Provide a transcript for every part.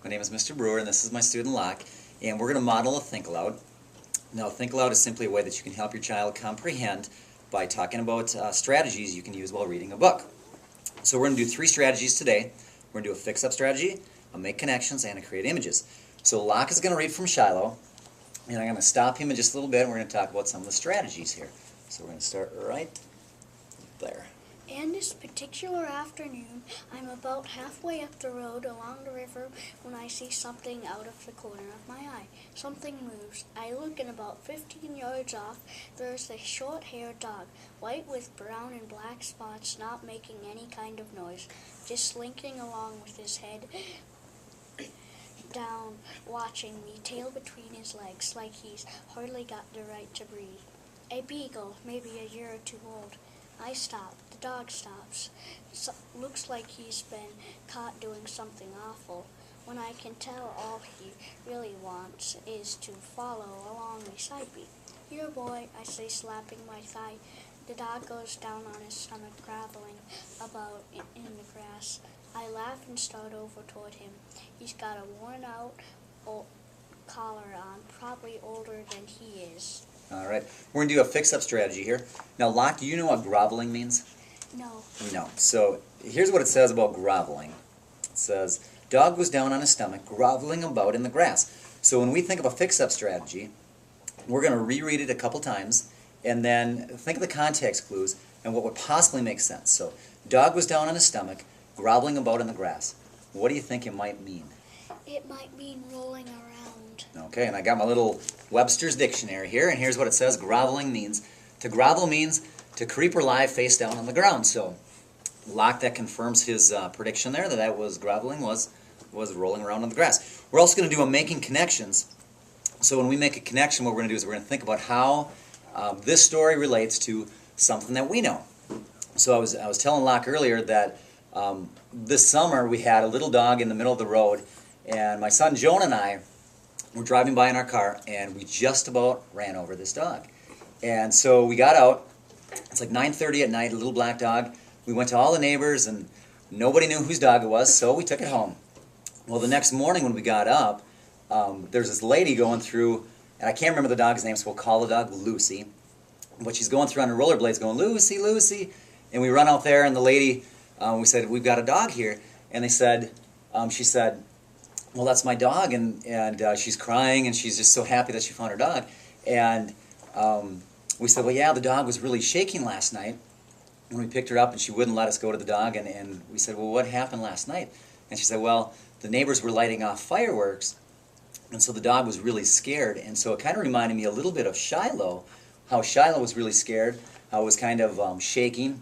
My name is Mr. Brewer, and this is my student Locke, and we're going to model a Think Aloud. Now, Think Aloud is simply a way that you can help your child comprehend by talking about strategies you can use while reading a book. So we're going to do 3 strategies today. We're going to do a fix-up strategy, a make connections, and a create images. So Locke is going to read from Shiloh, and I'm going to stop him in just a little bit, and we're going to talk about some of the strategies here. So we're going to start right there. And this particular afternoon, I'm about halfway up the road along the river when I see something out of the corner of my eye. Something moves. I look, and about 15 yards off, there's a short-haired dog, white with brown and black spots, not making any kind of noise, just slinking along with his head down, watching me, tail between his legs, like he's hardly got the right to breathe. A beagle, maybe a year or 2 old. I stop. The dog stops. Looks like he's been caught doing something awful, when I can tell all he really wants is to follow along beside me. Here, boy, I say, slapping my thigh. The dog goes down on his stomach, groveling about in the grass. I laugh and start over toward him. He's got a worn-out collar on, probably older than he is. All right, we're going to do a fix-up strategy here. Now, Locke, do you know what groveling means? No. No. So here's what it says about groveling. It says, dog was down on his stomach, groveling about in the grass. So when we think of a fix-up strategy, we're going to reread it a couple times, and then think of the context clues and what would possibly make sense. So, dog was down on his stomach, groveling about in the grass. What do you think it might mean? It might mean rolling around. Okay, and I got my little Webster's dictionary here, and here's what it says groveling means. To grovel means to creep or lie face down on the ground. So, Locke, that confirms his prediction there, that was groveling was rolling around on the grass. We're also going to do a making connections. So when we make a connection, what we're going to do is we're going to think about how this story relates to something that we know. So I was telling Locke earlier that this summer we had a little dog in the middle of the road, and my son Joan and I were driving by in our car, and we just about ran over this dog. And so we got out. It's like 9:30 at night, a little black dog. We went to all the neighbors, and nobody knew whose dog it was, so we took it home. Well, the next morning when we got up, there's this lady going through, and I can't remember the dog's name, so we'll call the dog Lucy. But she's going through on her rollerblades going, Lucy, Lucy. And we run out there, and the lady, we said, we've got a dog here. And they said, she said, well, that's my dog, and she's crying, and she's just so happy that she found her dog. And we said, well, yeah, the dog was really shaking last night when we picked her up, and she wouldn't let us go to the dog. And we said, well, what happened last night? And she said, well, the neighbors were lighting off fireworks, and so the dog was really scared. And so it kind of reminded me a little bit of Shiloh, how Shiloh was really scared, how it was kind of shaking,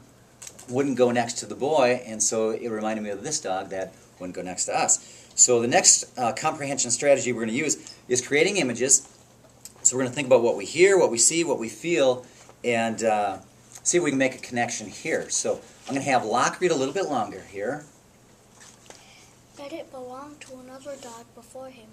wouldn't go next to the boy, and so it reminded me of this dog that wouldn't go next to us. So the next comprehension strategy we're going to use is creating images. So we're going to think about what we hear, what we see, what we feel, and see if we can make a connection here. So I'm going to have Locke read a little bit longer here. That it belonged to another dog before him.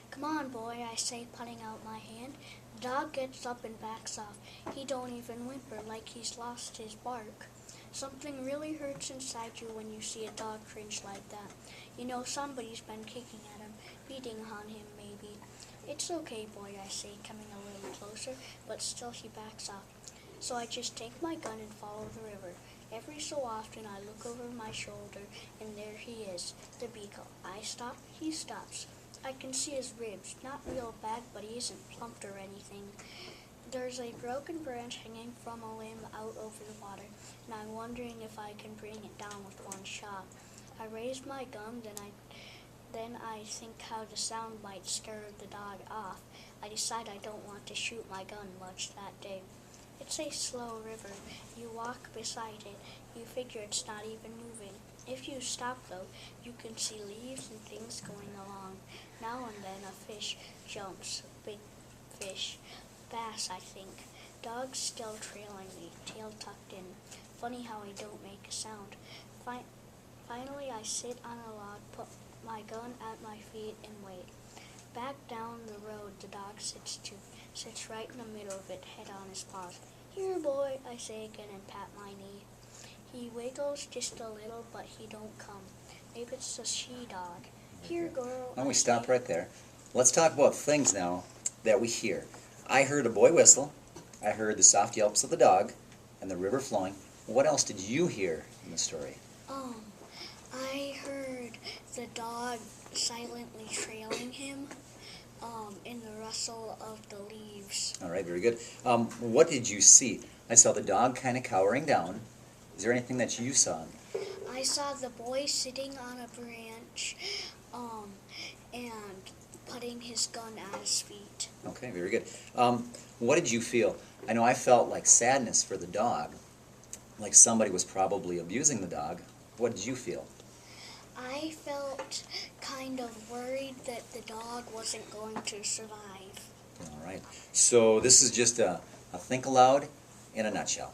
Come on, boy, I say, putting out my hand. The dog gets up and backs off. He don't even whimper, like he's lost his bark. Something really hurts inside you when you see a dog cringe like that. You know somebody's been kicking at him, beating on him maybe. It's okay, boy, I say, coming a little closer, but still he backs off. So I just take my gun and follow the river. Every so often I look over my shoulder, and there he is, the beagle. I stop, he stops. I can see his ribs, not real bad, but he isn't plumped or anything. There's a broken branch hanging from a limb out over the water, and I'm wondering if I can bring it down with one shot. I raise my gun, then I think how the sound might scare the dog off. I decide I don't want to shoot my gun much that day. It's a slow river. You walk beside it. You figure it's not even moving. If you stop, though, you can see leaves and things going along. Now and then a fish jumps, big fish. Bass, I think. Dog's still trailing me, tail tucked in. Funny how he don't make a sound. Finally, I sit on a log, put my gun at my feet, and wait. Back down the road, the dog sits right in the middle of it, head on his paws. Here, boy, I say again and pat my knee. He wiggles just a little, but he don't come. Maybe it's a she-dog. Here, girl. Why don't we stop right there? Let's talk about things now that we hear. I heard a boy whistle. I heard the soft yelps of the dog and the river flowing. What else did you hear in the story? I heard the dog silently trailing him in the rustle of the leaves. All right, very good. What did you see? I saw the dog kind of cowering down. Is there anything that you saw? I saw the boy sitting on a branch and putting his gun at his feet. Okay, very good. What did you feel? I know I felt like sadness for the dog, like somebody was probably abusing the dog. What did you feel? I felt kind of worried that the dog wasn't going to survive. All right. So this is just a think aloud in a nutshell.